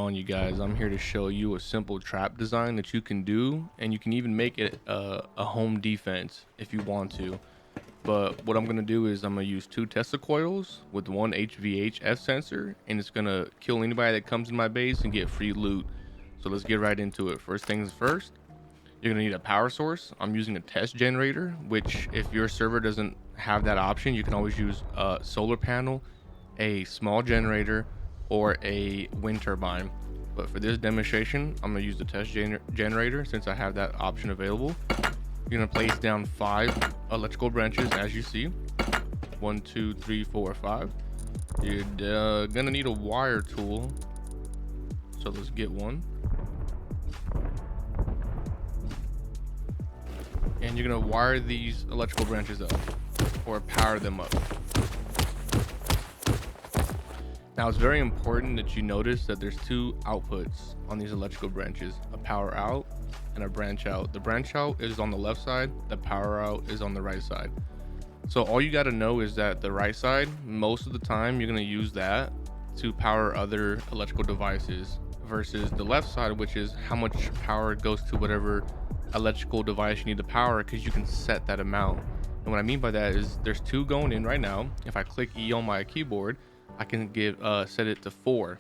on, you guys? I'm here to show you a simple trap design that you can do, and you can even make it a home defense if you want to. But what I'm gonna do is I'm gonna use 2 Tesla coils with 1 HVHF sensor, and it's gonna kill anybody that comes in my base and get free loot. So let's get right into it. First things first, you're gonna need a power source. I'm using a test generator, which if your server doesn't have that option, you can always use a solar panel, a small generator, or a wind turbine. But for this demonstration, I'm gonna use the test generator since I have that option available. You're gonna place down 5 electrical branches as you see. 1, 2, 3, 4, 5. You're gonna need a wire tool. So let's get one. And you're gonna wire these electrical branches up or power them up. Now it's very important that you notice that there's 2 outputs on these electrical branches, a power out and a branch out. The branch out is on the left side, the power out is on the right side. So all you got to know is that the right side, most of the time you're going to use that to power other electrical devices versus the left side, which is how much power goes to whatever electrical device you need to power, because you can set that amount. And what I mean by that is there's 2 going in right now. If I click E on my keyboard, I can set it to 4.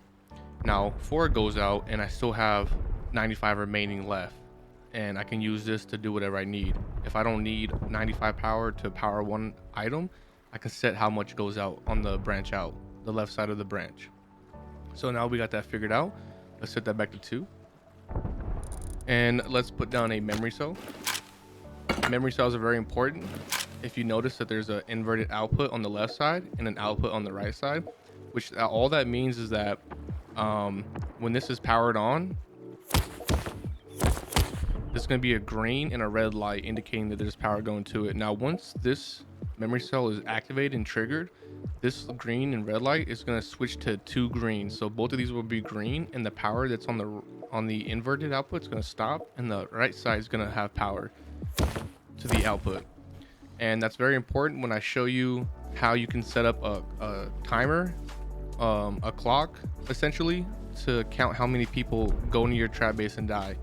Now 4 goes out and I still have 95 remaining left, and I can use this to do whatever I need. If I don't need 95 power to power one item, I can set how much goes out on the branch out, the left side of the branch. So now we got that figured out. Let's set that back to 2, and let's put down a memory cell. Memory cells are very important. If you notice that there's an inverted output on the left side and an output on the right side, which all that means is that when this is powered on, there's going to be a green and a red light indicating that there's power going to it. Now once this memory cell is activated and triggered, this green and red light is going to switch to 2 green. So both of these will be green, and the power that's on the inverted output is going to stop, and the right side is going to have power to the output. And that's very important when I show you how you can set up a timer, a clock essentially, to count how many people go into your trap base and die.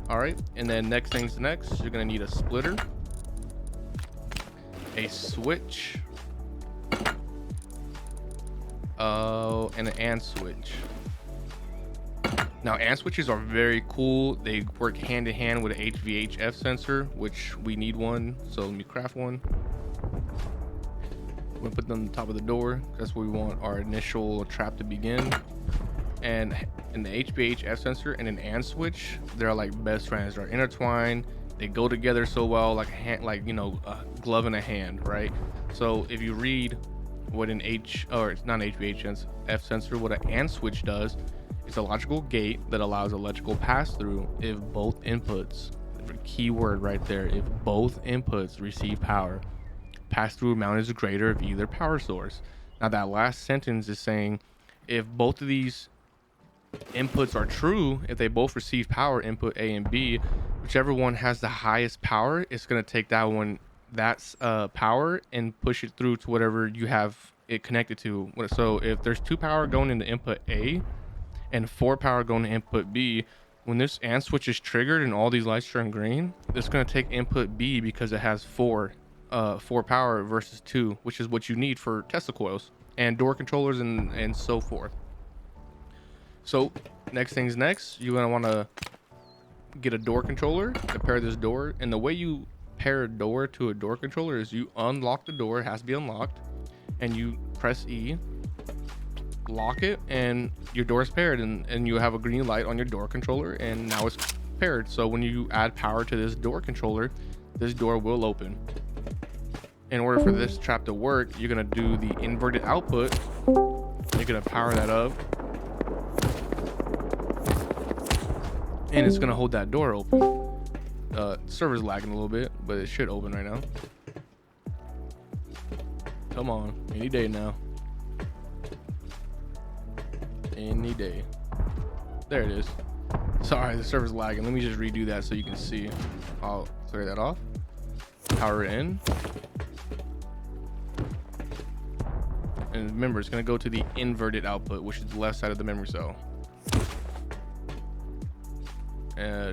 All right, and then next things next, you're gonna need a splitter, a switch, and an AND switch. Now AND switches are very cool. They work hand in hand with an HVHF sensor, which we need one. So let me craft one. We're gonna put them on the top of the door. That's where we want our initial trap to begin. And in the HVHF sensor and an AND switch, they're like best friends. They're intertwined. They go together so well, like a hand, like, you know, a glove in a hand, right? So if you read what an it's not an HVHF sensor, what an AND switch does, it's a logical gate that allows electrical pass-through if both inputs, key word right there, if both inputs receive power. Pass-through amount is greater of either power source. Now that last sentence is saying if both of these inputs are true, if they both receive power, input A and B, whichever one has the highest power, it's going to take that one, that's power, and push it through to whatever you have it connected to. So if there's 2 power going into input A and 4 power going to input B, when this AND switch is triggered and all these lights turn green, it's going to take input B because it has 4 power versus 2, which is what you need for Tesla coils and door controllers and so forth. So next things next, you're going to want to get a door controller to pair this door. And the way you pair a door to a door controller is you unlock the door, it has to be unlocked, and you press E, lock it, and your door is paired, and you have a green light on your door controller, and now it's paired. So when you add power to this door controller, this door will open. In order for this trap to work, you're going to do the inverted output. You're going to power that up, and it's going to hold that door open. Server's lagging a little bit, but it should open right now. Come on, any day now. Any day. There it is. Sorry, the server's lagging. Let me just redo that so you can see. I'll clear that off. Power it in. And remember, it's going to go to the inverted output, which is the left side of the memory cell.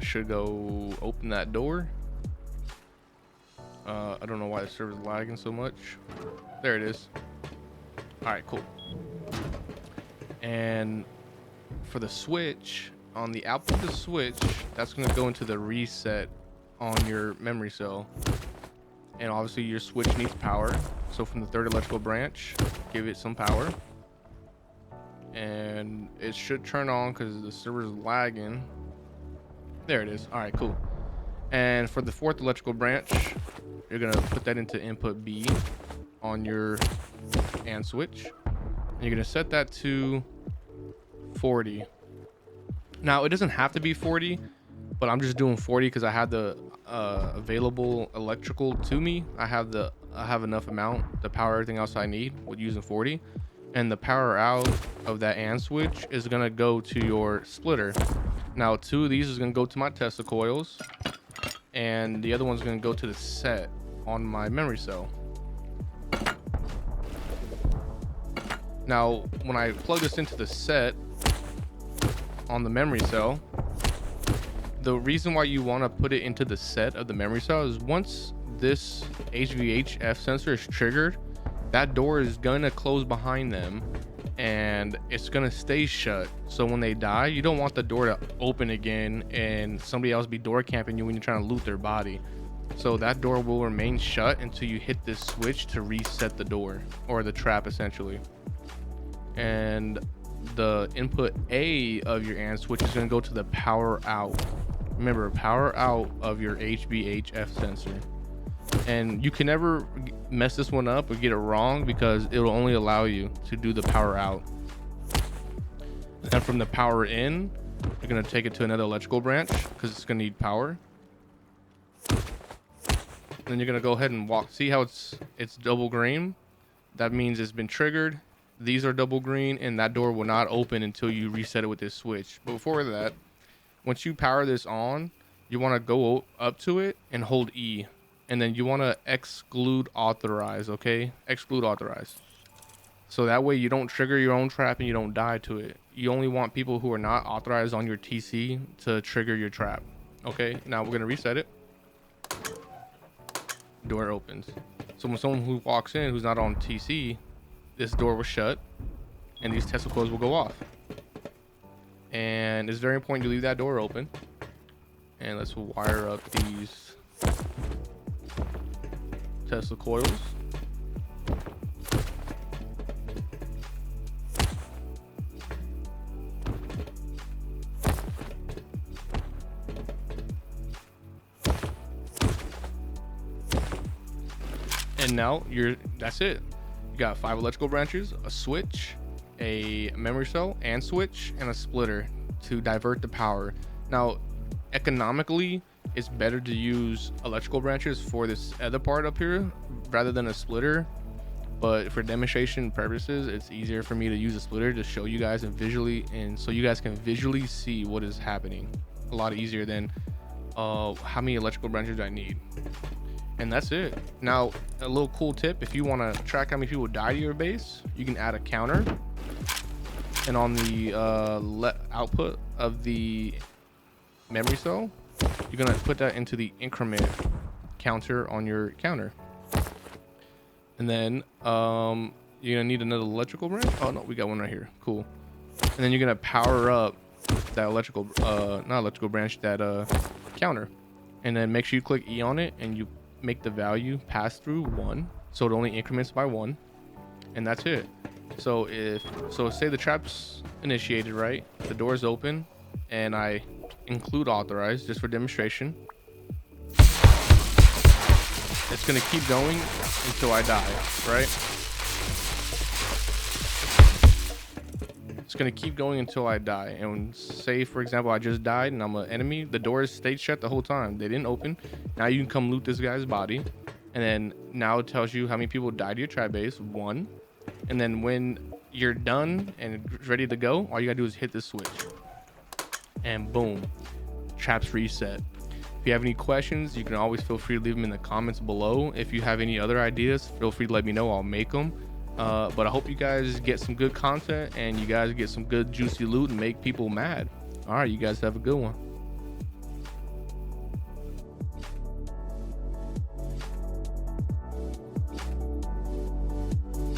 Should go open that door. I don't know why the server's lagging so much. There it is. All right, cool. And for the switch, on the output of the switch, that's going to go into the reset on your memory cell. And obviously your switch needs power. So from the third electrical branch, give it some power. And it should turn on because the server's lagging. There it is. All right, cool. And for the fourth electrical branch, you're going to put that into input B on your AND switch. And you're going to set that to 40. Now, it doesn't have to be 40, but I'm just doing 40 because I have the available electrical to me. I have enough amount to power everything else I need with using 40. And the power out of that AND switch is going to go to your splitter. Now, 2 of these is going to go to my Tesla coils, and the other one's going to go to the set on my memory cell. Now, when I plug this into the set on the memory cell, the reason why you want to put it into the set of the memory cell is once this HVHF sensor is triggered, that door is gonna close behind them and it's gonna stay shut. So when they die, you don't want the door to open again and somebody else be door camping you when you're trying to loot their body. So that door will remain shut until you hit this switch to reset the door, or the trap essentially. And the input A of your AND switch is going to go to the power out. Remember, power out of your HVHF sensor. And you can never mess this one up or get it wrong because it'll only allow you to do the power out. And from the power in, you're going to take it to another electrical branch because it's going to need power. Then you're going to go ahead and walk. See how it's double green? That means it's been triggered. These are double green, and that door will not open until you reset it with this switch. But before that, once you power this on, you want to go up to it and hold E. And then you want to exclude authorize, okay? Exclude authorize. So that way you don't trigger your own trap and you don't die to it. You only want people who are not authorized on your TC to trigger your trap. Okay, now we're going to reset it. Door opens. So when someone who walks in who's not on TC, this door will shut and these Tesla coils will go off. And it's very important to leave that door open. And let's wire up these Tesla coils. And now that's it. You got 5 electrical branches, a switch, a memory cell and switch, and a splitter to divert the power. Now, economically, it's better to use electrical branches for this other part up here rather than a splitter. But for demonstration purposes, it's easier for me to use a splitter to show you guys and so you guys can visually see what is happening. A lot easier than how many electrical branches do I need. And that's it. Now, a little cool tip: if you want to track how many people die to your base, you can add a counter, and on the output of the memory cell, you're gonna put that into the increment counter on your counter. And then you're gonna need another electrical branch. Oh no, we got one right here. Cool. And then you're gonna power up that electrical not electrical branch, that counter, and then make sure you click E on it and you make the value pass through 1, so it only increments by 1, and that's it. So say the trap's initiated, right? The door's open and I include authorize just for demonstration. It's gonna keep going until I die, right? It's gonna keep going until I die. And say, for example, I just died and I'm an enemy, the doors stayed shut the whole time. They didn't open. Now you can come loot this guy's body. And then now it tells you how many people died to your trap base, 1. And then when you're done and ready to go, all you gotta do is hit this switch. And boom, traps reset. If you have any questions, you can always feel free to leave them in the comments below. If you have any other ideas, feel free to let me know. I'll make them. But I hope you guys get some good content and you guys get some good juicy loot and make people mad. All right, you guys have a good one.